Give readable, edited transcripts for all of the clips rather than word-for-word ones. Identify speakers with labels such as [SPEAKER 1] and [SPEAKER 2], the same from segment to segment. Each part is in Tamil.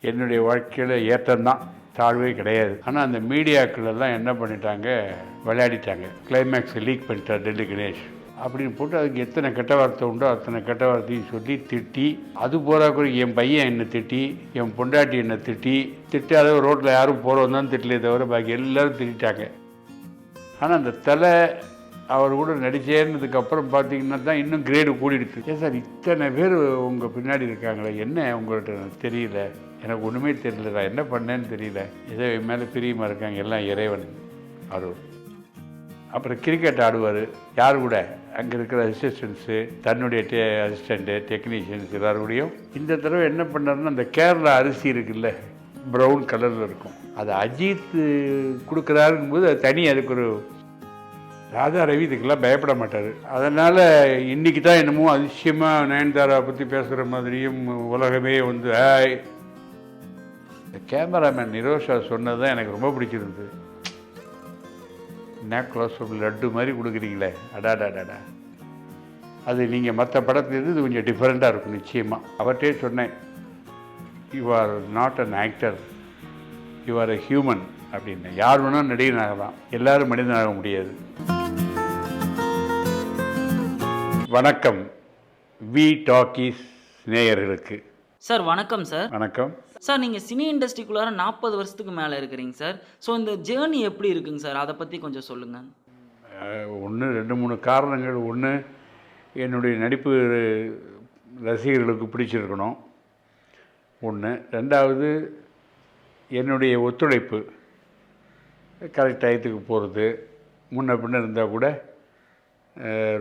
[SPEAKER 1] என்னுடைய வாழ்க்கையில் ஏற்றம்தான், தாழ்வே கிடையாது. ஆனால் அந்த மீடியாக்கள் எல்லாம் என்ன பண்ணிட்டாங்க, விளையாடிட்டாங்க. கிளைமேக்ஸை லீக் பண்ணிட்டார் டெல்லி கணேஷ் அப்படின்னு போட்டு அதுக்கு எத்தனை கெட்ட வார்த்தை உண்டோ அத்தனை கெட்ட வார்த்தையும் சொல்லி திட்டி, அது போகிறாக்குற என் பையன் என்னை திட்டி, என் பொண்டாட்டி என்னை திட்டி அதை ரோட்டில் யாரும் போகிறவங்க தான் திட்டலே தவிர பாக்கி எல்லோரும் திட்டாங்க. ஆனால் அந்த தலை அவர் கூட நடிச்சேன்னதுக்கப்புறம் பார்த்தீங்கன்னா தான் இன்னும் கிரேடு கூடிடுச்சு. ஏன் சார் இத்தனை பேர் உங்கள் பின்னாடி இருக்காங்களே, என்ன உங்கள்கிட்ட எனக்கு தெரியல, எனக்கு ஒன்றுமே தெரியல, நான் என்ன பண்ணேன்னு தெரியல, ஏதோ என் மேலே பிரியமாக இருக்காங்க, எல்லாம் இறைவன் அருள். அப்புறம் கிரிக்கெட் ஆடுவார் யார் கூட, அங்கே இருக்கிற அசிஸ்டன்ஸு, தன்னுடைய அசிஸ்டண்ட்டு, டெக்னீஷியன்ஸ் எல்லாருக்கூடையும். இந்த தடவை என்ன பண்ணாருன்னா, அந்த கேரளா அரிசி இருக்குல்ல, ப்ரௌன் கலரில் இருக்கும், அது அஜித் கொடுக்குறாருங்கும்போது அது தனி, அதுக்கு ஒரு ராதா ரவி இதுக்கெல்லாம் பயப்பட மாட்டார். அதனால் இன்றைக்கி தான் என்னமோ அதிசயமாக நயன்தாரா பற்றி பேசுகிற மாதிரியும் உலகமே வந்து இந்த கேமராமேன் நிரோஷா சொன்னது தான் எனக்கு ரொம்ப பிடிச்சிருந்தது. நேக்லாஸ் லட்டு மாதிரி கொடுக்குறீங்களே, அடாடாடாடா, அது நீங்கள் மற்ற படத்துலேருந்து இது கொஞ்சம் டிஃப்ரெண்ட்டாக இருக்கும் நிச்சயமாக. அவர்கிட்டே சொன்னேன், you are not an actor, you are a human அப்படின்னு. யார் வேணால் நடிகன் ஆகலாம், எல்லோரும் மனிதனாக முடியாது. வணக்கம் வி டாக்கீஸ் நேயர்களுக்கு.
[SPEAKER 2] சார் வணக்கம் சார்.
[SPEAKER 1] வணக்கம்
[SPEAKER 2] சார். நீங்கள் சினி இண்டஸ்ட்ரிக்குள்ளார 40 வருஷத்துக்கு மேலே இருக்கிறீங்க சார். ஸோ இந்த ஜேர்னி எப்படி இருக்குங்க சார், அதை பற்றி கொஞ்சம் சொல்லுங்கள்.
[SPEAKER 1] ஒன்று 2-3 காரணங்கள். ஒன்று, என்னுடைய நடிப்பு ரசிகர்களுக்கு பிடிச்சிருக்கணும் ஒன்று. ரெண்டாவது, என்னுடைய ஒத்துழைப்பு கரெக்ட் டயத்துக்கு போகிறது, முன்ன பின்ன இருந்தால் கூட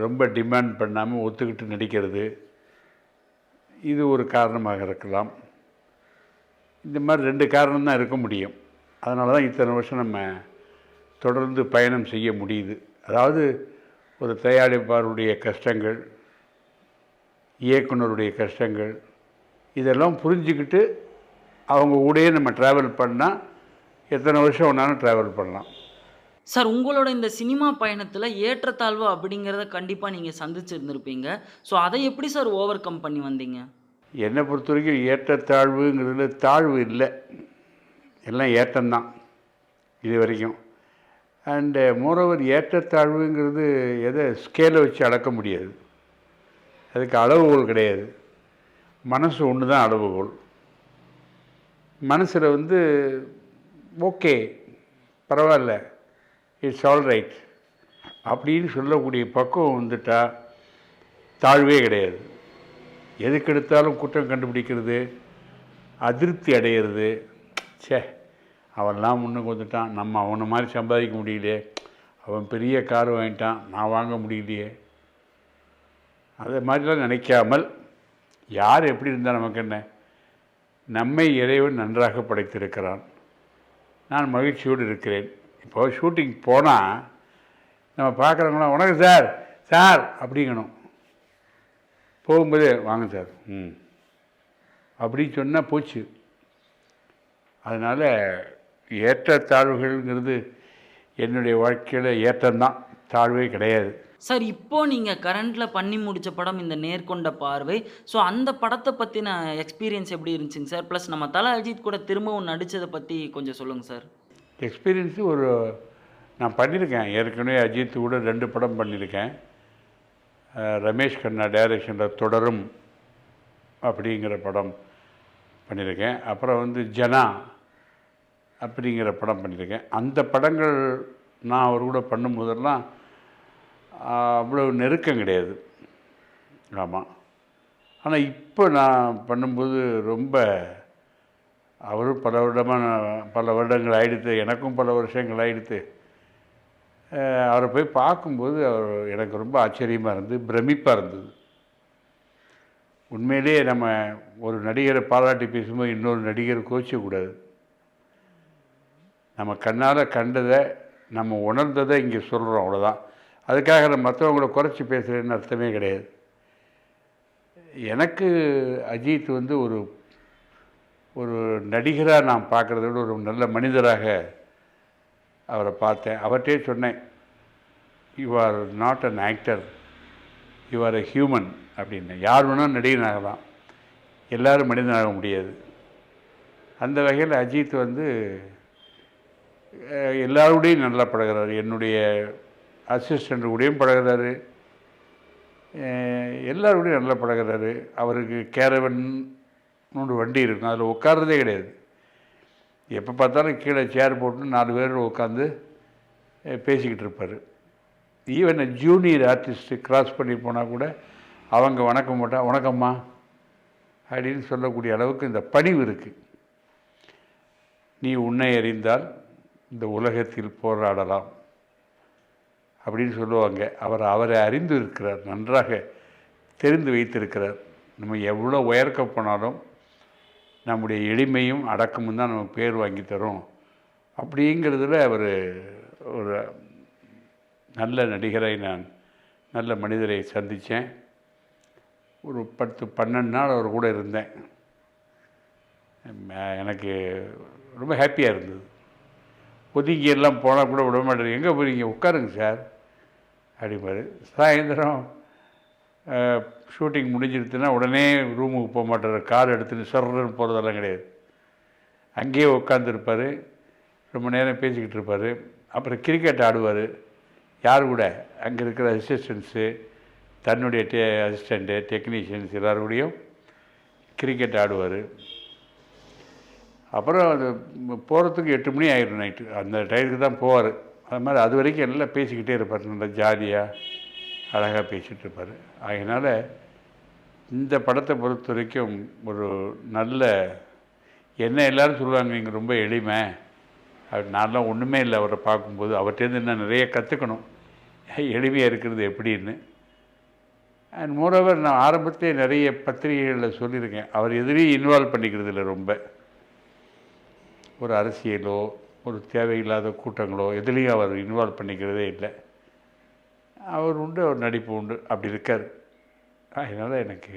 [SPEAKER 1] ரொம்ப டிமாண்ட் பண்ணாமல் ஒத்துக்கிட்டு நடிக்கிறது, இது ஒரு காரணமாக இருக்கலாம். இந்த மாதிரி 2 காரணம் தான் இருக்க முடியும். அதனால தான் இத்தனை வருஷம் நம்ம தொடர்ந்து பயணம் செய்ய முடியுது. அதாவது ஒரு தயாரிப்பாளருடைய கஷ்டங்கள், இயக்குனருடைய கஷ்டங்கள், இதெல்லாம் புரிஞ்சுக்கிட்டு அவங்க கூடயே நம்ம ட்ராவல் பண்ணால் எத்தனை வருஷம் வேணாலும் ட்ராவல் பண்ணலாம்.
[SPEAKER 2] சார், உங்களோட இந்த சினிமா பயணத்தில் ஏற்றத்தாழ்வு அப்படிங்கிறத கண்டிப்பாக நீங்கள் சந்திச்சுருந்துருப்பீங்க. ஸோ அதை எப்படி சார் ஓவர் கம் பண்ணி வந்தீங்க?
[SPEAKER 1] என்னை பொறுத்த வரைக்கும் ஏற்றத்தாழ்வுங்கிறதுல தாழ்வு இல்லை, எல்லாம் ஏற்றம்தான் இது வரைக்கும். அண்டு மோரோவர் ஏற்றத்தாழ்வுங்கிறது எதை ஸ்கேலை வச்சு அளக்க முடியாது, அதுக்கு அளவுகோல் கிடையாது. மனசு ஒன்று தான் அளவுகோல். மனசில் வந்து ஓகே பரவாயில்ல, இட்ஸ் ஆல் ரைட் அப்படின்னு சொல்லக்கூடிய பக்குவம் வந்துட்டால் தாழ்வே கிடையாது. எதுக்கெடுத்தாலும் குற்றம் கண்டுபிடிக்கிறது, அதிருப்தி அடையிறது, அவன்லாம் முன்னுக்கு வந்துட்டான், நம்ம அவனை மாதிரி சம்பாதிக்க முடியலையே, அவன் பெரிய கார் வாங்கிட்டான், நான் வாங்க முடியலையே, அதை மாதிரிலாம் நினைக்காமல் யார் எப்படி இருந்தால் நமக்கு என்ன, நம்மை இறைவன் நன்றாக படைத்திருக்கிறான், நான் மகிழ்ச்சியோடு இருக்கிறேன். இப்போ ஷூட்டிங் போனால் நம்ம பார்க்குறவங்களாம் வணக்கம் சார் சார் அப்படிங்கணும், போகும்போது வாங்க சார் அப்படின்னு சொன்னால் போச்சு. அதனால் ஏற்றத்தாழ்வுகள்ங்கிறது என்னுடைய வாழ்க்கையில் ஏற்றம்தான், தாழ்வே கிடையாது.
[SPEAKER 2] சார், இப்போது நீங்கள் கரண்டில் பண்ணி முடித்த படம் இந்த நேர்கொண்ட பார்வை. ஸோ அந்த படத்தை பற்றின எக்ஸ்பீரியன்ஸ் எப்படி இருந்துச்சுங்க சார்? ப்ளஸ் நம்ம தல அஜித் கூட திரும்பவும் நடித்ததை பற்றி கொஞ்சம் சொல்லுங்கள் சார்.
[SPEAKER 1] எக்ஸ்பீரியன்ஸு நான் பண்ணியிருக்கேன் ஏற்கனவே. அஜித் கூட 2 படம் பண்ணியிருக்கேன். ரமேஷ் கண்ணா டைரக்ஷனில் தொடரும் அப்படிங்கிற படம் பண்ணியிருக்கேன். அப்புறம் வந்து ஜனா அப்படிங்கிற படம் பண்ணியிருக்கேன். அந்த படங்கள் நான் அவர் கூட பண்ணும்போதெல்லாம் அவ்வளோ நெருக்கம் கிடையாது. ஆமாம். ஆனால் இப்போ நான் பண்ணும்போது ரொம்ப, அவரும் பல வருடங்கள் ஆகிடுத்து, எனக்கும் பல வருஷங்கள் ஆகிடுத்து. அவரை போய் பார்க்கும்போது அவர் எனக்கு ரொம்ப ஆச்சரியமாக இருந்தது, பிரமிப்பாக இருந்தது. உண்மையிலேயே நம்ம ஒரு நடிகரை பாராட்டி பேசும்போது இன்னொரு நடிகர் கோச்சிக்கக்கூடாது. நம்ம கண்ணால் கண்டதை, நம்ம உணர்ந்ததை இங்கே சொல்கிறோம், அவ்வளோதான். அதுக்காக நம்ம மற்றவங்கள குறைச்சி பேசுகிறேன்னு அர்த்தமே கிடையாது. எனக்கு அஜித் வந்து ஒரு நடிகராக நான் பார்க்குறத விட ஒரு நல்ல மனிதராக அவரை பார்த்தேன். அவர்கிட்டே சொன்னேன், you are not an actor, you are a human அப்படின்னு. யார் வேணால் நடிகன் ஆகலாம், எல்லோரும் மனிதனாக முடியாது அந்த வகையில் அஜித் வந்து எல்லாரோடையும் நல்லா பழகிறாரு. என்னுடைய அசிஸ்டண்ட் கூடயும் பழகிறாரு, எல்லாரோடையும் நல்லா பழகிறாரு. அவருக்கு கேரவன் வண்டி இருக்கும், அதில் உட்கார்றதே கிடையாது. எப்போ பார்த்தாலும் கீழே சேர் போட்டு 4 பேர் உட்காந்து பேசிக்கிட்டு இருப்பார். ஈவன் ஜூனியர் ஆர்டிஸ்ட்டு கிராஸ் பண்ணி போனால் கூட அவங்க வணக்கம் போட்டால் வணக்கம்மா அப்படின்னு சொல்லக்கூடிய அளவுக்கு இந்த பணிவு இருக்குது. நீ உன்னை அறிந்தால் இந்த உலகத்தில் போராடலாம் அப்படின்னு சொல்லுவாங்க. அவரை அறிந்து இருக்கிறார், நன்றாக தெரிந்து வைத்திருக்கிறார். நம்ம எவ்வளோ உயர்க்க போனாலும் நம்முடைய எளிமையும் அடக்கமும் தான் நமக்கு பேர் வாங்கி தரும் அப்படிங்கிறதுல அவர் ஒரு நல்ல நடிகரை, நான் நல்ல மனிதரை சந்தித்தேன். ஒரு 10-12 நாள் அவர் கூட இருந்தேன். எனக்கு ரொம்ப ஹாப்பியாக இருந்தது. ஒதுங்கி எல்லாம் போனால் கூட விட மாட்டேன். எங்கே போகிறீங்க, உட்காருங்க சார் அப்படிம்பாரு. சாயந்தரம் ஷூட்டிங் முடிஞ்சிருச்சுன்னா உடனே ரூமுக்கு போக மாட்டார், கார் எடுத்துகிட்டு சர்றன்னு போகிறதெல்லாம் கிடையாது. அங்கேயே உட்காந்துருப்பார், ரொம்ப நேரம் பேசிக்கிட்டு இருப்பார். அப்புறம் கிரிக்கெட் ஆடுவார். யார் கூட, அங்கே இருக்கிற அசிஸ்டன்ஸு, தன்னுடைய அசிஸ்டண்ட்டு, டெக்னீஷியன்ஸ் எல்லாரோடையும் கிரிக்கெட் ஆடுவார். அப்புறம் அது போகிறதுக்கு 8 மணி ஆயிடும் நைட்டு. அந்த டைத்துக்கு தான் போவார். அது மாதிரி அது வரைக்கும் எல்லாம் பேசிக்கிட்டே இருப்பார், நல்லா ஜாலியாக அழகாக பேசிகிட்டு இருப்பார். அதனால் இந்த படத்தை பொறுத்த வரைக்கும் ஒரு நல்ல, என்ன எல்லோரும் சொல்லுவாங்க நீங்கள் ரொம்ப எளிமை, அது நான்லாம் ஒன்றுமே இல்லை அவரை பார்க்கும்போது. அவர்கிட்டேருந்து என்ன நிறைய கற்றுக்கணும், எளிமையாக இருக்கிறது எப்படின்னு. அண்ட் மோரோவர் நான் ஆரம்பத்திலே நிறைய பத்திரிகைகளில் சொல்லியிருக்கேன், அவர் எதிரையும் இன்வால்வ் பண்ணிக்கிறது இல்லை. ரொம்ப ஒரு அரசியலோ ஒரு தேவையில்லாத கூட்டங்களோ எதுலேயும் அவர் இன்வால்வ் பண்ணிக்கிறதே இல்லை. அவர் உண்டு, அவர் நடிப்பு உண்டு, அப்படி இருக்கார். அதனால் எனக்கு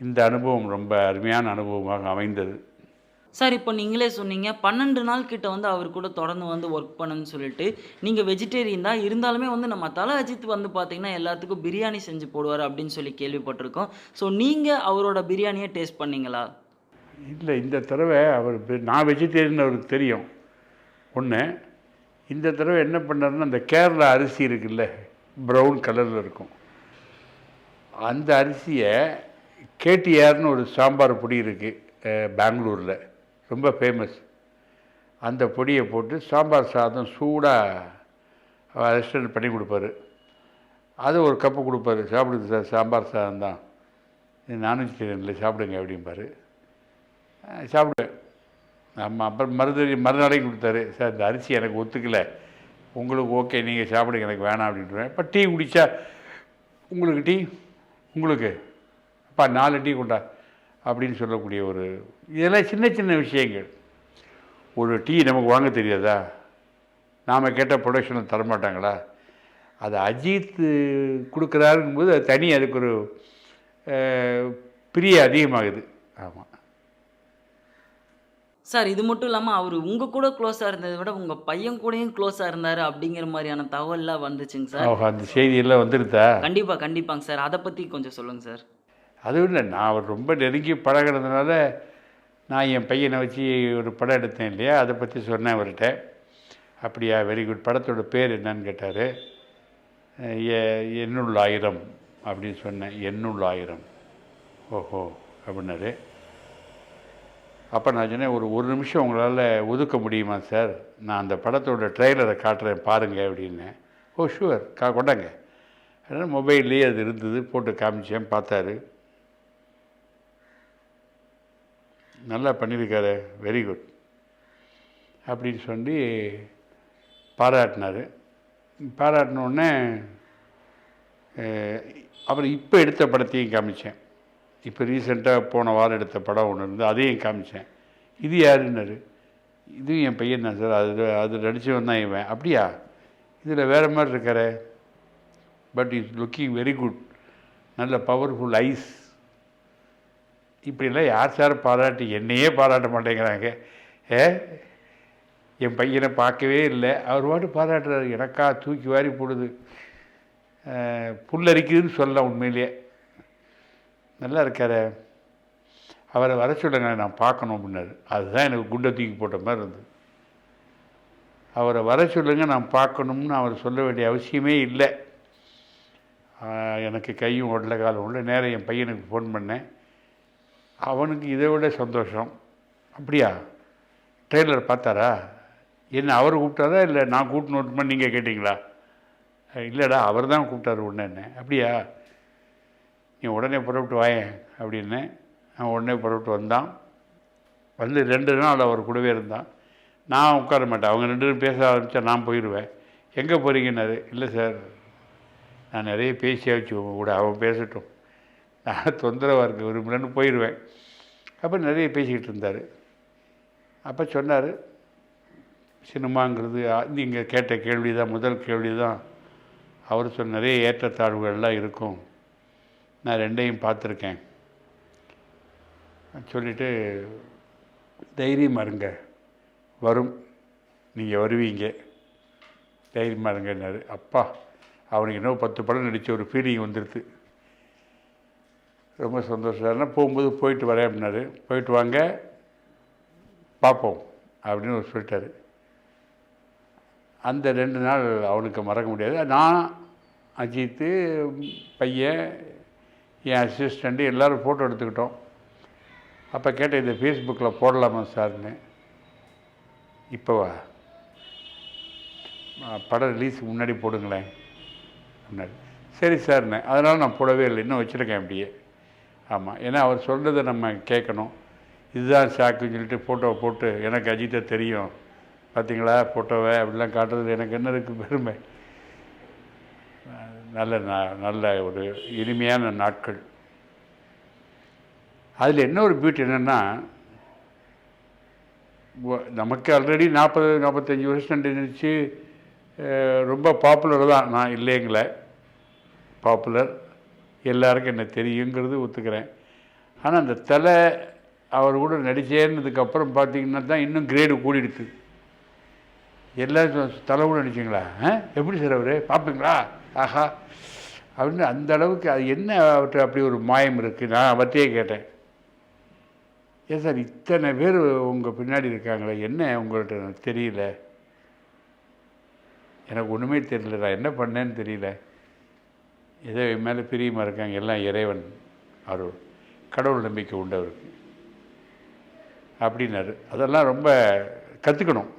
[SPEAKER 1] இந்த அனுபவம் ரொம்ப அருமையான அனுபவமாக அமைந்தது.
[SPEAKER 2] சார், இப்போ நீங்களே சொன்னீங்க 12 நாள் கிட்ட வந்து அவர் கூட தொடர்ந்து வந்து ஒர்க் பண்ணணும்னு சொல்லிட்டு. நீங்கள் வெஜிடேரியன் தான் இருந்தாலுமே வந்து நம்ம தல அஜித் வந்து பார்த்தீங்கன்னா எல்லாத்துக்கும் பிரியாணி செஞ்சு போடுவார் அப்படின்னு சொல்லி கேள்விப்பட்டிருக்கோம். ஸோ நீங்கள் அவரோட பிரியாணியை டேஸ்ட் பண்ணீங்களா?
[SPEAKER 1] இல்லை, இந்த தடவை அவர் நான் வெஜிடேரியன் அவருக்கு தெரியும் ஒன்று. இந்த தடவை என்ன பண்ணாருன்னா, அந்த கேரளா அரிசி இருக்குல்ல, ப்ரௌன் கலரில் இருக்கும், அந்த அரிசியை கேடிஆர்னு ஒரு சாம்பார் பொடி இருக்குது பெங்களூரில், ரொம்ப ஃபேமஸ். அந்த பொடியை போட்டு சாம்பார் சாதம் சூடாக ரெஸ்டாரண்ட் பண்ணி கொடுப்பாரு. அது ஒரு கப்பு கொடுப்பாரு. சாப்பிடுங்க சார், சாம்பார் சாதம் தான், நான்வெஜிடேரியனில் சாப்பிடுங்க அப்படிம்பாரு. சாப்பிடுவேன். ஆமாம். அப்புறம் மறுநாளைக்கு கொடுத்தாரு. சார் இந்த அரிசி எனக்கு ஒத்துக்கலை, உங்களுக்கு ஓகே நீங்கள் சாப்பிடுங்க, எனக்கு வேணாம் அப்படின்ட்டுருவேன். இப்போ டீ குடித்தா உங்களுக்கு டீ, உங்களுக்கு அப்பா 4 டீ கொண்டா அப்படின்னு சொல்லக்கூடிய ஒரு, இதெல்லாம் சின்ன சின்ன விஷயங்கள். ஒரு டீ நமக்கு வாங்க தெரியாதா, நாம் கேட்ட ப்ரொடக்ஷனில் தரமாட்டாங்களா? அது அஜித் கொடுக்குறாருங்கும்போது அது தனி, அதுக்கு ஒரு பிரிய அதிகமாகுது. ஆமாம்
[SPEAKER 2] சார், இது மட்டும் இல்லாமல் அவர் உங்கள் கூட க்ளோஸாக இருந்ததை விட உங்கள் பையன் கூடயும் க்ளோஸாக இருந்தார் அப்படிங்கிற மாதிரியான தகவல்லாம் வந்துச்சுங்க சார்.
[SPEAKER 1] அந்த செய்தியெல்லாம் வந்துருதா?
[SPEAKER 2] கண்டிப்பாங்க சார். அதை பற்றி கொஞ்சம் சொல்லுங்கள் சார்.
[SPEAKER 1] அதுவும் இல்லை, நான் அவர் ரொம்ப நெருங்கி பழகிறதுனால நான் என் பையனை வச்சு ஒரு படம் எடுத்தேன் இல்லையா, அதை பற்றி சொன்னேன் அவர்கிட்ட. அப்படியா, வெரி குட். படத்தோட பேர் என்னன்னு கேட்டார். எண்ணுள்ள ஆயிரம் அப்படின்னு சொன்னேன். எண்ணுள்ள ஆயிரம், ஓஹோ அப்படின்னாரு. அப்போ நான் சொன்னேன், ஒரு நிமிஷம் உங்களால் ஒதுக்க முடியுமா சார், நான் அந்த படத்தோட ட்ரெய்லரை காட்டுறேன் பாருங்கள் அப்படின்னேன். ஓ ஷுவர், கொண்டாங்க. அதனால் மொபைல்லேயே அது இருந்தது, போட்டு காமிச்சேன். பார்த்தாரு, நல்லா பண்ணியிருக்காரு, வெரி குட் அப்படின்னு சொல்லி பாராட்டினார். பாராட்டினோடனே அப்புறம் இப்போ எடுத்த படத்தையும் காமிச்சேன். இப்போ ரீசெண்டாக போன வாரம் எடுத்த படம் ஒன்று இருந்து அதையும் காமிச்சேன். இது யாருன்னாரு. இதுவும் என் பையன் தான் சார், அது நடித்தவன் தான் இவன். அப்படியா, இதில் வேறு மாதிரி இருக்காரு, but is looking very good, நல்ல பவர்ஃபுல் ஐஸ். இப்படிலாம் யார் பாராட்டி, என்னையே பாராட்ட மாட்டேங்கிறாங்க. என் பையனை பார்க்கவே இல்லை, அவர் பாட்டு பாராட்டுறாரு. எனக்கா தூக்கி வாரி போடுது, புல்லரிக்குதுன்னு சொல்லலாம். உண்மையிலேயே நல்லா இருக்காரு. அவரை வர சொல்லுங்க நான் பார்க்கணும் அப்படின்னாரு. அதுதான் எனக்கு குண்டை தூக்கி போட்ட மாதிரி இருந்தது. அவரை வர சொல்லுங்க நான் பார்க்கணும்னு அவர் சொல்ல வேண்டிய அவசியமே இல்லை. எனக்கு கையும் ஓடல காலம் ஓடல. நேரம் என் பையனுக்கு ஃபோன் பண்ணேன். அவனுக்கு இதை விட சந்தோஷம். அப்படியா, ட்ரெய்லர் பார்த்தாரா? என்ன அவர் கூப்பிட்டாரா இல்லை நான் கூப்பிட்டு நீங்கள் கேட்டிங்களா? இல்லைடா அவர் தான் கூப்பிட்டாரு உடனே. என்ன அப்படியா, நீ உடனே புறப்பட்டு வாயேன் அப்படின்னு. அவன் உடனே புறப்பட்டு வந்தான். வந்து 2 நாள் அவர் கூடவே இருந்தான். நான் உட்கார மாட்டேன். அவங்க 2 பேரும் பேச ஆரம்பித்தா நான் போயிடுவேன். எங்கே போகிறீங்கன்னாரு. இல்லை சார், நான் நிறைய பேசியாச்சு உங்கள் கூட, அவன் பேசட்டும், நான் தொந்தரவாக இருக்க விரும்புகிறேன்னு போயிடுவேன். அப்போ நிறைய பேசிக்கிட்டு இருந்தார். அப்போ சொன்னார், சினிமாங்கிறது நீங்கள் கேட்ட கேள்வி தான், முதல் கேள்வி தான். அவர் சொன்ன நிறைய ஏற்றத்தாழ்வுகள்லாம் இருக்கும், நான் 2ஐயும் பார்த்துருக்கேன். சொல்லிவிட்டு தைரியமாக இருங்க, வரும், நீங்கள் வருவீங்க, தைரியமாக இருங்கன்னாரு. அப்பா, அவனுக்கு இன்னும் 10 படம் நடித்த ஒரு ஃபீலிங் வந்துடுது. ரொம்ப சந்தோஷம். போகும்போது போயிட்டு வரேன் அப்படின்னாரு. போயிட்டு வாங்க, பார்ப்போம் அப்படின்னு சொல்லிட்டாரு. அந்த 2 நாள் அவனுக்கு மறக்க முடியாது. நான், அஜித்து, பையன், என் அசிஸ்டண்ட்டு எல்லோரும் ஃபோட்டோ எடுத்துக்கிட்டோம். அப்போ கேட்டேன், இந்த ஃபேஸ்புக்கில் போடலாமா சார்னு. இப்போவா, படம் ரிலீஸுக்கு முன்னாடி போடுங்களேன் அப்படின்னாரு. சரி சார்ண்ணே. அதனால் நான் போடவே இல்லை, இன்னும் வச்சுருக்கேன் அப்படியே. ஆமாம், ஏன்னா அவர் சொல்கிறத நம்ம கேட்கணும். இதுதான் ஷாக்குன்னு சொல்லிட்டு ஃபோட்டோவை போட்டு எனக்கு அஜித்தை தெரியும் பார்த்தீங்களா ஃபோட்டோவை அப்படிலாம் காட்டுறது எனக்கு என்ன இருக்குது பெருமை. நல்ல ஒரு இனிமையான நாட்கள். அதில் என்ன ஒரு பியூட்டி என்னென்னா, நமக்கு ஆல்ரெடி 40-45 வருஷம் நினச்சி ரொம்ப பாப்புலர் தான். நான் இல்லைங்களே, பாப்புலர், எல்லாருக்கும் என்ன தெரியுங்கிறது ஒத்துக்கிறேன். ஆனால் அந்த தலை அவர் கூட நடித்தேன்னதுக்கப்புறம் பார்த்திங்கன்னா தான் இன்னும் கிரேடு கூடிடுது. எல்லோரும் தலை கூட நடிச்சிங்களா, எப்படி சார் அவர் பார்ப்பீங்களா, ஆஹா அப்படின்னு அந்த அளவுக்கு. அது என்ன அவர்கிட்ட அப்படி ஒரு மாயம் இருக்குது. நான் அவர்த்தையே கேட்டேன், ஏன் சார் இத்தனை பேர் உங்கள் பின்னாடி இருக்காங்களே, என்ன உங்கள்கிட்ட எனக்கு தெரியல, எனக்கு ஒன்றுமே தெரியல, நான் என்ன பண்ணேன்னு தெரியல, ஏதோ என் மேலே பிரியமாக இருக்காங்க, எல்லாம் இறைவன் அருள், கடவுள் நம்பிக்கை உண்டு அவருக்கு அப்படின்னாரு. அதெல்லாம் ரொம்ப கற்றுக்கணும்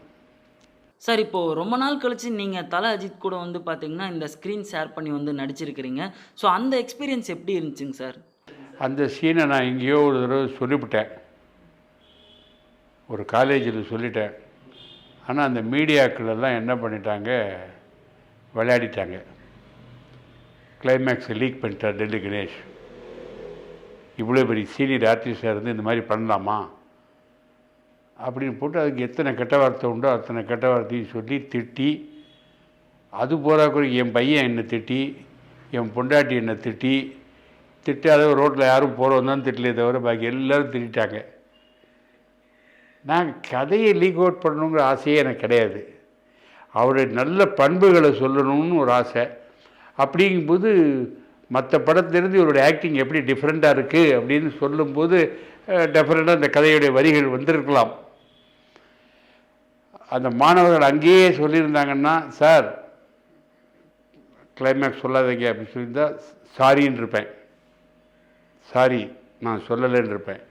[SPEAKER 2] சார். இப்போது ரொம்ப நாள் கழித்து நீங்கள் தல அஜித் கூட வந்து பார்த்தீங்கன்னா இந்த ஸ்க்ரீன் ஷேர் பண்ணி வந்து நடிச்சிருக்கிறீங்க. ஸோ அந்த எக்ஸ்பீரியன்ஸ் எப்படி இருந்துச்சுங்க சார்?
[SPEAKER 1] அந்த சீனை நான் எங்கேயோ ஒரு தடவை சொல்லிவிட்டேன், ஒரு காலேஜில் சொல்லிட்டேன். ஆனால் அந்த மீடியாக்களெல்லாம் என்ன பண்ணிட்டாங்க, விளையாடிட்டாங்க. கிளைமேக்ஸை லீக் பண்ணிட்டார் டெல்லி கணேஷ். இவ்வளோ பெரிய சீனியர் ஆர்டிஸ்டாக இருந்து இந்த மாதிரி பண்ணலாமா அப்படின்னு போட்டு அதுக்கு எத்தனை கெட்ட வார்த்தை உண்டோ அத்தனை கெட்ட வார்த்தையும் சொல்லி திட்டி, அது போகிறாக்குற என் பையன் என்னை திட்டி, என் பொண்டாட்டி என்னை திட்டாத ரோட்டில் யாரும் போகிறோம் தான் திட்டலே தவிர பாக்கி எல்லோரும் திட்டாங்க. நான் கதையை லீக் அவுட் பண்ணணுங்கிற ஆசையே எனக்கு கிடையாது. அவருடைய நல்ல பண்புகளை சொல்லணும்னு ஒரு ஆசை. அப்படிங்கும்போது மற்ற படத்திலிருந்து இவருடைய ஆக்டிங் எப்படி டிஃப்ரெண்ட்டாக இருக்குது அப்படின்னு சொல்லும்போது டெஃபரெண்டாக அந்த கதையுடைய வரிகள் வந்திருக்கலாம். அந்த மாணவர்கள் அங்கேயே சொல்லியிருந்தாங்கன்னா, சார் கிளைமேக்ஸ் சொல்லாதீங்க அப்படின்னு சொல்லியிருந்தால் சாரின்னு இருப்பேன், சாரி நான் சொல்லலைன்னு இருப்பேன்.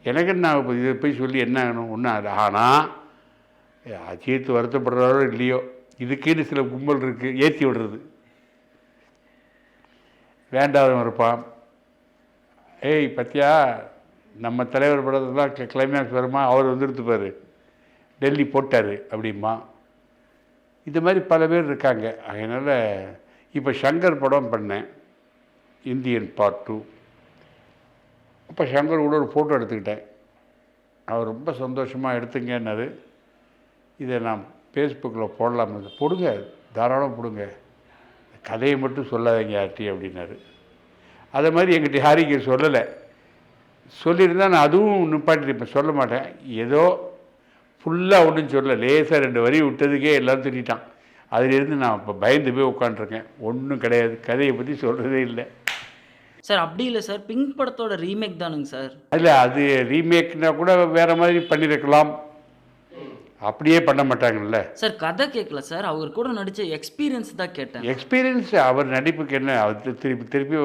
[SPEAKER 1] எனக்கு நான் இப்போ இதை போய் சொல்லி என்ன ஆகணும், ஒன்றும் அது. ஆனால் அஜித் வருத்தப்படுறாரோ இல்லையோ, இதுக்குன்னு சில கும்பல் இருக்குது ஏற்றி விடுறது. வேண்டாதவன் இருப்பான், ஏய் பத்தியா நம்ம தலைவர் படத்துலாம் கிளைமேக்ஸ் வருமா, அவர் வந்துருத்துப்பார், டெல்லி போட்டார் அப்படிமா. இது மாதிரி பல பேர் இருக்காங்க. அதனால் இப்போ சங்கர் படம் பண்ணேன், இந்தியன் பார்ட் 2. அப்போ சங்கர் கூட ஒரு ஃபோட்டோ எடுத்துக்கிட்டேன். அவர் ரொம்ப சந்தோஷமாக எடுத்துங்கன்னாரு. இதை நான் ஃபேஸ்புக்கில் போடலாம், போடுங்க தாராளம் போடுங்க, கதையை மட்டும் சொல்லாதீங்க யார்ட்டி அப்படின்னாரு. அதை மாதிரி எங்கிட்ட யாருக்கு சொல்லலை. சொல்லியிருந்தால் நான் அதுவும் நிப்பாட்டிருப்பேன், சொல்ல மாட்டேன். ஏதோ ஃபுல்லாக ஒன்றும் சொல்ல, லேசாக 2 வரி விட்டதுக்கே எல்லோரும் திட்டான். அதிலிருந்து நான் இப்போ பயந்து போய் உட்காண்ட்ருக்கேன். ஒன்றும் கிடையாது, கதையை பற்றி சொல்கிறதே இல்லை.
[SPEAKER 2] சார் அப்படி இல்ல சார். பிங்க் படத்தோட ரீமேக் தானுங்க சார்.
[SPEAKER 1] இல்லை, அது ரீமேக்னா கூட வேறு மாதிரி பண்ணியிருக்கலாம். அப்படியே பண்ண மாட்டாங்கல்ல.
[SPEAKER 2] சார் கதை கேட்கல சார். அவர் கூட நடிச்ச எக்ஸ்பீரியன்ஸ் தான் கேட்டேன்.
[SPEAKER 1] எக்ஸ்பீரியன்ஸ் அவர் நடிப்புக்கு என்ன, அவர் திருப்பி திருப்பி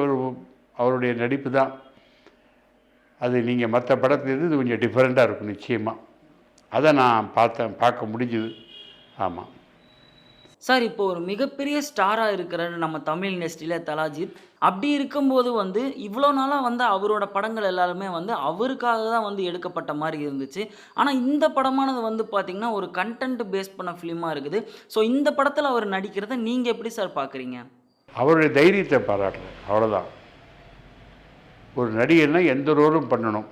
[SPEAKER 1] அவருடைய நடிப்பு தான். அது நீங்கள் மற்ற படத்துலேருந்து இது கொஞ்சம் டிஃப்ரெண்ட்டாக இருக்கும் நிச்சயமாக. அதை நான் பார்க்க முடிஞ்சுது. ஆமாம்
[SPEAKER 2] சார் இப்போ ஒரு மிகப்பெரிய ஸ்டாரா இருக்கிற நம்ம தமிழ் இண்டஸ்ட்ரியில தலாஜித். அப்படி இருக்கும்போது வந்து இவ்வளோ நாளா வந்து அவரோட படங்கள் எல்லாருமே வந்து அவருக்காக தான் வந்து எடுக்கப்பட்ட மாரி இருந்துச்சு. ஆனா இந்த படமானது வந்து பார்த்தீங்கன்னா, ஒரு கன்டென்ட் பேஸ் பண்ண ஃபிலிமா இருக்குது. ஸோ இந்த படத்துல அவர் நடிக்கிறத நீங்க எப்படி சார் பார்க்குறீங்க?
[SPEAKER 1] அவருடைய தைரியத்தை பாராட்டுறேன், அவ்வளோதான். ஒரு நடிகர்னா எந்த ரோலும் பண்ணணும்.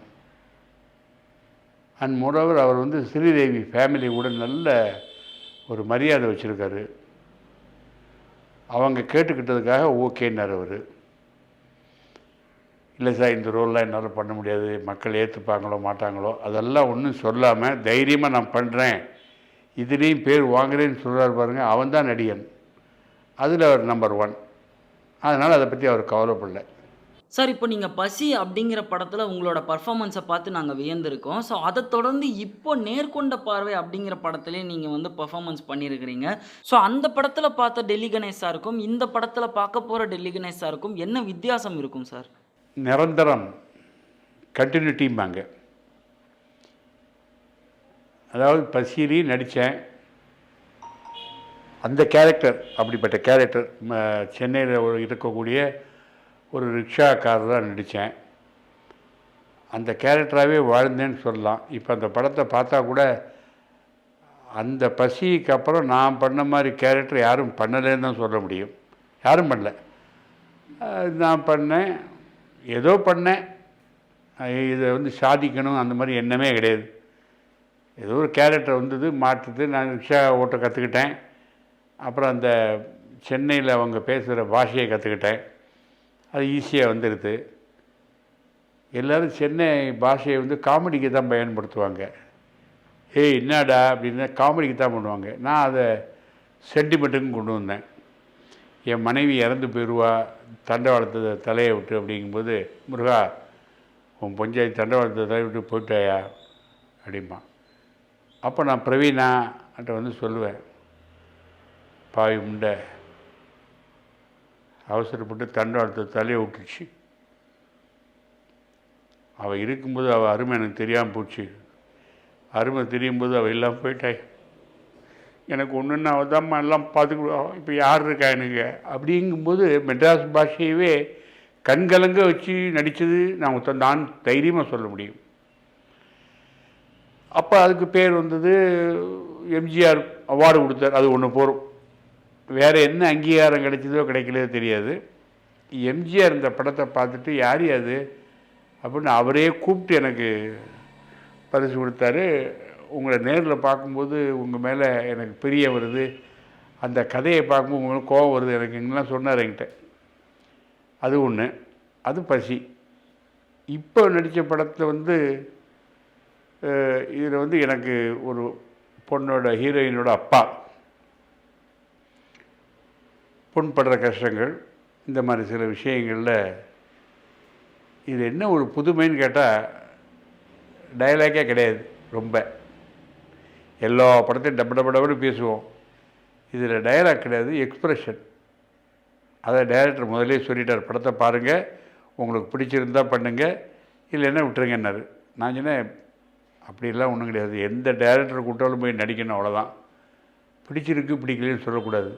[SPEAKER 1] அண்ட் மோரோவர் அவர் வந்து ஸ்ரீதேவி ஃபேமிலி கூட நல்ல ஒரு மரியாதை வச்சுருக்காரு. அவங்க கேட்டுக்கிட்டதுக்காக ஓகேன்னார் அவர். இல்லை சார், இந்த ரோல்லாம் என்னால் பண்ண முடியாது, மக்கள் ஏற்றுப்பாங்களோ மாட்டாங்களோ அதெல்லாம் ஒன்றும் சொல்லாமல் தைரியமாக நான் பண்ணுறேன், இதுலேயும் பேர் வாங்குறேன்னு சொல்கிறார் பாருங்கள், அவன் தான் நடிகன். அதில் அவர் நம்பர் 1. அதனால் அதை பற்றி அவர் கவலைப்படல.
[SPEAKER 2] சார் இப்போ நீங்க பசி அப்படிங்கிற படத்துல உங்களோட பெர்ஃபார்மன்ஸ பார்த்து நாங்க வியந்திருக்கோம். ஸோ அத தொடர்ந்து இப்போ நேர்கொண்ட பார்வை அப்படிங்கிற படத்திலேயே நீங்க வந்து பெர்ஃபார்மன்ஸ் பண்ணியிருக்கிறீங்க. ஸோ அந்த படத்துல பார்த்த டெல்லி கணேஷ் சாருக்கும், இந்த படத்துல பார்க்க போற டெல்லி கணேஷ் சாருக்கும் என்ன வித்தியாசம் இருக்கும் சார்?
[SPEAKER 1] நிரந்தரம், கண்டினியூட்டிம்பாங்க. அதாவது பசியிலையும் நடித்தேன். அந்த கேரக்டர், அப்படிப்பட்ட கேரக்டர் சென்னையில் இருக்கக்கூடிய ஒரு ரிக்ஷாக்காரராக நடித்தேன். அந்த கேரக்டராகவே வாழ்ந்தேன்னு சொல்லலாம். இப்போ அந்த படத்தை பார்த்தா கூட அந்த பசிக்கு அப்புறம் நான் பண்ண மாதிரி கேரக்டர் யாரும் பண்ணலைன்னு தான் சொல்ல முடியும். யாரும் பண்ணல. நான் பண்ணேன், ஏதோ பண்ணேன். இதை வந்து சாதிக்கணும் அந்த மாதிரி எண்ணமே கிடையாது. ஏதோ ஒரு கேரக்டர் வந்தது, மாற்றுது. நான் ரிக்ஷா ஓட்ட கற்றுக்கிட்டேன். அப்புறம் அந்த சென்னையில் அவங்க பேசுகிற பாஷையை கற்றுக்கிட்டேன். அது ஈஸியாக வந்துடுது. எல்லோரும் சென்னை பாஷையை வந்து காமெடிக்கு தான் பயன்படுத்துவாங்க. ஏய் என்னடா அப்படின்னா காமெடிக்கு தான் பண்ணுவாங்க. நான் அதை சென்டிமெண்ட்டுக்கும் கொண்டு வந்தேன். என் மனைவி இறந்து போயிடுவா தண்டவாளத்தை தலையை விட்டு அப்படிங்கும்போது, முருகா உன் பஞ்சாயத்து தண்டவாளத்தை தலையை விட்டு போயிட்டாயா அப்படிம்பா. அப்போ நான் பிரவீனா அட்ட வந்து சொல்லுவேன், பாவி உண்டை அவசரப்பட்டு தண்டவாளத்தை தலையை விட்டுச்சு, அவள் இருக்கும்போது அவள் அருமை எனக்கு தெரியாமல் போச்சு, அருமை தெரியும்போது அவள் எல்லாம் போயிட்டாய், எனக்கு ஒன்றுன்னு அவள் தான் எல்லாம் பார்த்துக்கிடுவா, இப்போ யார் இருக்கா எனக்கு அப்படிங்கும்போது மெட்ராஸ் பாஷையவே கண்கலங்க வச்சு நடித்தது நான் தைரியமாக சொல்ல முடியும். அப்போ அதுக்கு பேர் வந்தது, எம்ஜிஆர் அவார்டு கொடுத்தார். அது ஒன்று போகிறோம். வேறு என்ன அங்கீகாரம் கிடைச்சதோ கிடைக்கலையோ தெரியாது. எம்ஜிஆர் இந்த படத்தை பார்த்துட்டு யார் அது அப்படின்னு அவரே கூப்பிட்டு எனக்கு பரிசு கொடுத்தாரு. உங்களை நேரில் பார்க்கும்போது உங்கள் மேலே எனக்கு பிரிய வருது, அந்த கதையை பார்க்கும்போது உங்கள் மேலே கோபம் வருது எனக்கு இங்கெல்லாம் சொன்னார் என்கிட்ட. அது ஒன்று. அது பசி. இப்போ நடித்த படத்தில் வந்து இதில் வந்து எனக்கு ஒரு பொண்ணோட ஹீரோயினோட அப்பா, பொன் படுற கஷ்டங்கள், இந்த மாதிரி சில விஷயங்களில் இது என்ன ஒரு புதுமைன்னு கேட்டால் டயலாக்கே கிடையாது. ரொம்ப எல்லா படத்தையும் டபுள்னு பேசுவோம். இதில் டயலாக் கிடையாது, எக்ஸ்ப்ரெஷன். அதை டைரக்டர் முதலே சொல்லிட்டார், படத்தை பாருங்கள், உங்களுக்கு பிடிச்சிருந்தா பண்ணுங்கள், இல்லைன்னா விட்டுருங்கன்னாரு. நான் சொன்னேன், அப்படிலாம் ஒன்றும் கிடையாது, எந்த டைரக்டர் கூட்டாலும் போய் நடிக்கணும், அவ்வளோதான். பிடிச்சிருக்கு பிடிக்கலன்னு சொல்லக்கூடாது.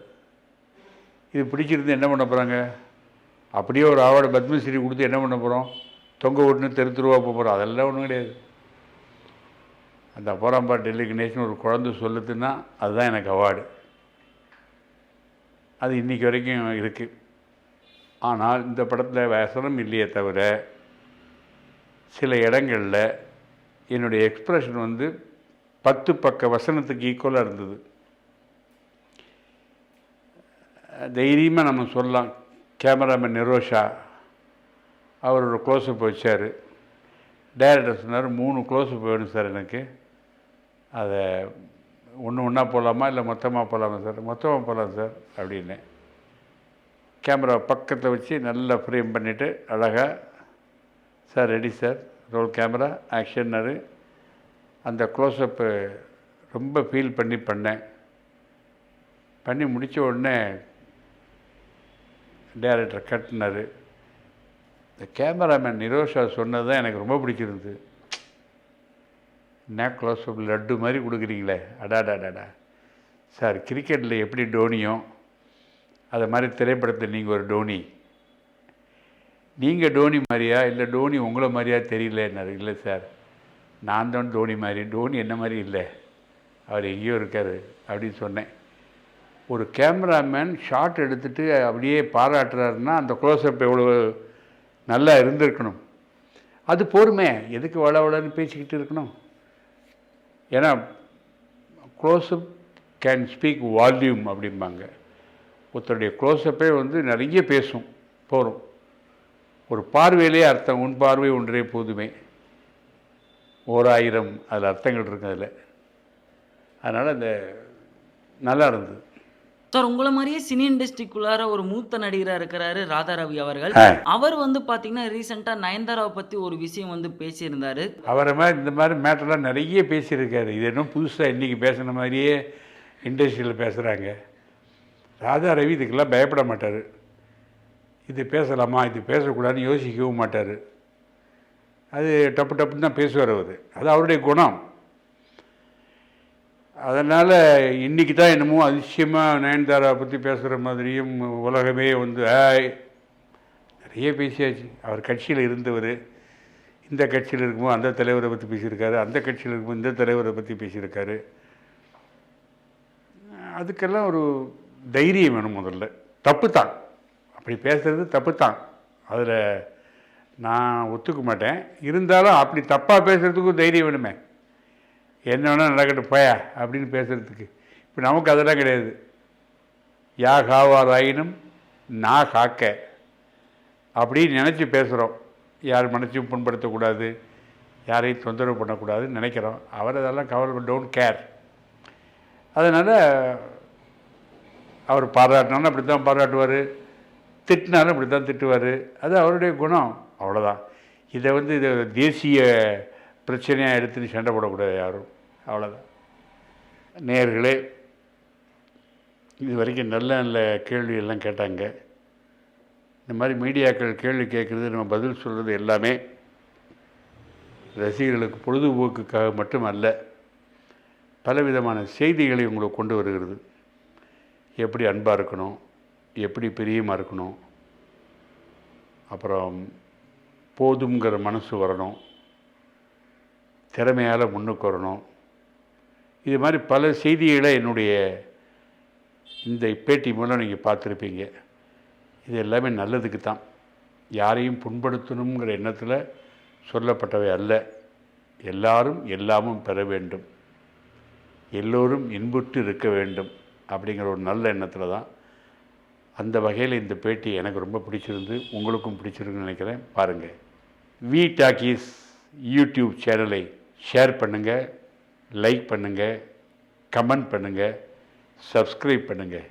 [SPEAKER 1] இது பிடிச்சிருந்து என்ன பண்ண போகிறாங்க? அப்படியே ஒரு அவார்டு பத்மஸ்ரீ கொடுத்து என்ன பண்ண போகிறோம்? தொங்க விட்டுன்னு தெருவா போகிறோம்? அதெல்லாம் ஒன்றும் கிடையாது. அந்த போகிறாம்பா டெல்லி கணேஷ்னு ஒரு குழந்தை சொல்லுதுன்னா அதுதான் எனக்கு அவார்டு. அது இன்றைக்கி வரைக்கும் இருக்குது. ஆனால் இந்த படத்தில் வசனம் இல்லையே தவிர சில இடங்களில் என்னுடைய எக்ஸ்ப்ரெஷன் வந்து 10 பக்க வசனத்துக்கு ஈக்குவலாக இருந்தது. தைரியமாக நம்ம சொல்லலாம். கேமராமேன் நிரோஷா அவர் ஒரு க்ளோஸ்அப் வச்சார். டைரக்டர் சொன்னார், 3 க்ளோஸ்அப் வேணும் சார் எனக்கு, அதை ஒன்று ஒன்றா போகலாமா இல்லை மொத்தமாக போகலாமா சார்? மொத்தமாக போகலாம் சார் அப்படின்னேன். கேமரா பக்கத்தில் வச்சு நல்லா ஃப்ரேம் பண்ணிவிட்டு அழகாக sir ready sir roll camera ஆக்ஷன்னாரு. அந்த க்ளோஸ்அப்பு ரொம்ப ஃபீல் பண்ணேன். பண்ணி முடித்த உடனே டைரக்டர் கட்டினார். இந்த கேமராமேன் நிரோஷா சொன்னது தான் எனக்கு ரொம்ப பிடிச்சிருந்தது. என்ன க்ளோஸ்அப் லட்டு மாதிரி கொடுக்குறீங்களே, அடாடாடாடா சார், கிரிக்கெட்டில் எப்படி டோனியோ அது மாதிரி திரைப்படத்தில் நீங்கள் ஒரு டோனி, நீங்கள் டோனி மாதிரியா இல்லை டோனி உங்களை மாதிரியா தெரியலன்னாரு. இல்லை சார், நான் தான் டோனி மாதிரி, டோனி என்ன மாதிரி இல்லை, அவர் எங்கேயோ இருக்கார் அப்படின்னு சொன்னேன். ஒரு கேமராமேன் ஷாட் எடுத்துகிட்டு அப்படியே பாராட்டுறாருன்னா அந்த க்ளோஸ்அப் எவ்வளோ நல்லா இருந்திருக்கணும். அது பொறுமை, எதுக்கு வளன்னு பேசிக்கிட்டு இருக்கணும்? ஏன்னா க்ளோஸ்அப் கேன் ஸ்பீக் வால்யூம் அப்படிம்பாங்க. ஒருத்தருடைய க்ளோஸ்அப்பே வந்து நிறைய பேசும், போகிறோம். ஒரு பார்வையிலே அர்த்தம், உன் பார்வை ஒன்றே போதுமே, 1000 அதில் அர்த்தங்கள் இருக்குது அதில். அதனால் அந்த நல்லா இருந்தது.
[SPEAKER 2] சார், உங்களை மாதிரியே சினி இண்டஸ்ட்ரிக்குள்ளார ஒரு மூத்த நடிகராக இருக்கிறாரு ராதாரவி அவர்கள். அவர் வந்து பார்த்தீங்கன்னா ரீசெண்டாக நயன்தாராவை பற்றி ஒரு விஷயம் வந்து பேசியிருந்தாரு.
[SPEAKER 1] அவரை மாதிரி இந்த மாதிரி மேட்டர்லாம் நிறைய பேசியிருக்காரு. இது இன்னும் புதுசாக இன்றைக்கி பேசுன மாதிரியே இண்டஸ்ட்ரியில் பேசுகிறாங்க. ராதாரவி இதுக்கெல்லாம் பயப்பட மாட்டார். இது பேசலாமா இது பேசக்கூடாதுன்னு யோசிக்கவும் மாட்டார். அது டப்புன்னு தான் பேசுவார் அவர். அது அவருடைய குணம். அதனால் இன்றைக்கி தான் என்னமோ அதிசயமாக நயன்தாரா பற்றி பேசுகிற மாதிரியும் உலகமே வந்து நிறைய பேசியாச்சு. அவர் கட்சியில் இருந்தவர், இந்த கட்சியில் இருக்கும்போது அந்த தலைவரை பற்றி பேசியிருக்காரு, அந்த கட்சியில் இருக்கும்போது இந்த தலைவரை பற்றி பேசியிருக்காரு. அதுக்கெல்லாம் ஒரு தைரியம் வேணும். முதல்ல தப்பு தான், அப்படி பேசுகிறது தப்பு தான், அதில் நான் ஒத்துக்க மாட்டேன். இருந்தாலும் அப்படி தப்பாக பேசுகிறதுக்கும் தைரியம் வேணுமே. என்ன வேணால் நடக்கட்டும் போயா அப்படின்னு பேசுகிறதுக்கு. இப்போ நமக்கு அதெல்லாம் கிடையாது. யா காவார் ஆயினும் நான் காக்க அப்படின்னு நினச்சி பேசுகிறோம். யார் மனசையும் புண்படுத்தக்கூடாது, யாரையும் தொந்தரவு பண்ணக்கூடாதுன்னு நினைக்கிறோம். அவர் அதெல்லாம் கவலை டோன்ட் கேர். அதனால் அவர் பாராட்டினாலும் அப்படி தான் பாராட்டுவார், திட்டினாலும் அப்படி தான் திட்டுவார். அது அவருடைய குணம், அவ்வளோதான். இதை வந்து இதை தேசிய பிரச்சனையாக எடுத்துன்னு சண்டை போடக்கூடாது யாரும், அவ்வளோதான். நேயர்களே, இது வரைக்கும் நல்ல நல்ல கேள்வியெல்லாம் கேட்டாங்க. இந்த மாதிரி மீடியாக்கள் கேள்வி கேட்குறது, நம்ம பதில் சொல்கிறது எல்லாமே ரசிகர்களுக்கு பொழுதுபோக்குக்காக மட்டும் அல்ல, பலவிதமான செய்திகளை உங்களுக்கு கொண்டு வருகிறது. எப்படி அன்பாக இருக்கணும், எப்படி பிரியமாக இருக்கணும், அப்புறம் போதுங்கிற மனசு வரணும், திறமையால் முன்னுக்கு வரணும். இது மாதிரி பல செய்திகளை என்னுடைய இந்த பேட்டி மூலம் நீங்கள் பார்த்துருப்பீங்க. இது எல்லாமே நல்லதுக்கு தான், யாரையும் புண்படுத்தணுங்கிற எண்ணத்தில் சொல்லப்பட்டவை அல்ல. எல்லாரும் எல்லாமும் பெற வேண்டும், எல்லோரும் இன்புற்று இருக்க வேண்டும் அப்படிங்கிற ஒரு நல்ல எண்ணத்தில் தான். அந்த வகையில் இந்த பேட்டி எனக்கு ரொம்ப பிடிச்சிருந்து, உங்களுக்கும் பிடிச்சிருக்குன்னு நினைக்கிறேன். பாருங்கள். வி டாக்கீஸ் யூடியூப் சேனலை ஷேர் பண்ணுங்கள், லைக் பண்ணுங்கள், கமெண்ட் பண்ணுங்கள், சப்ஸ்கிரைப் பண்ணுங்கள்.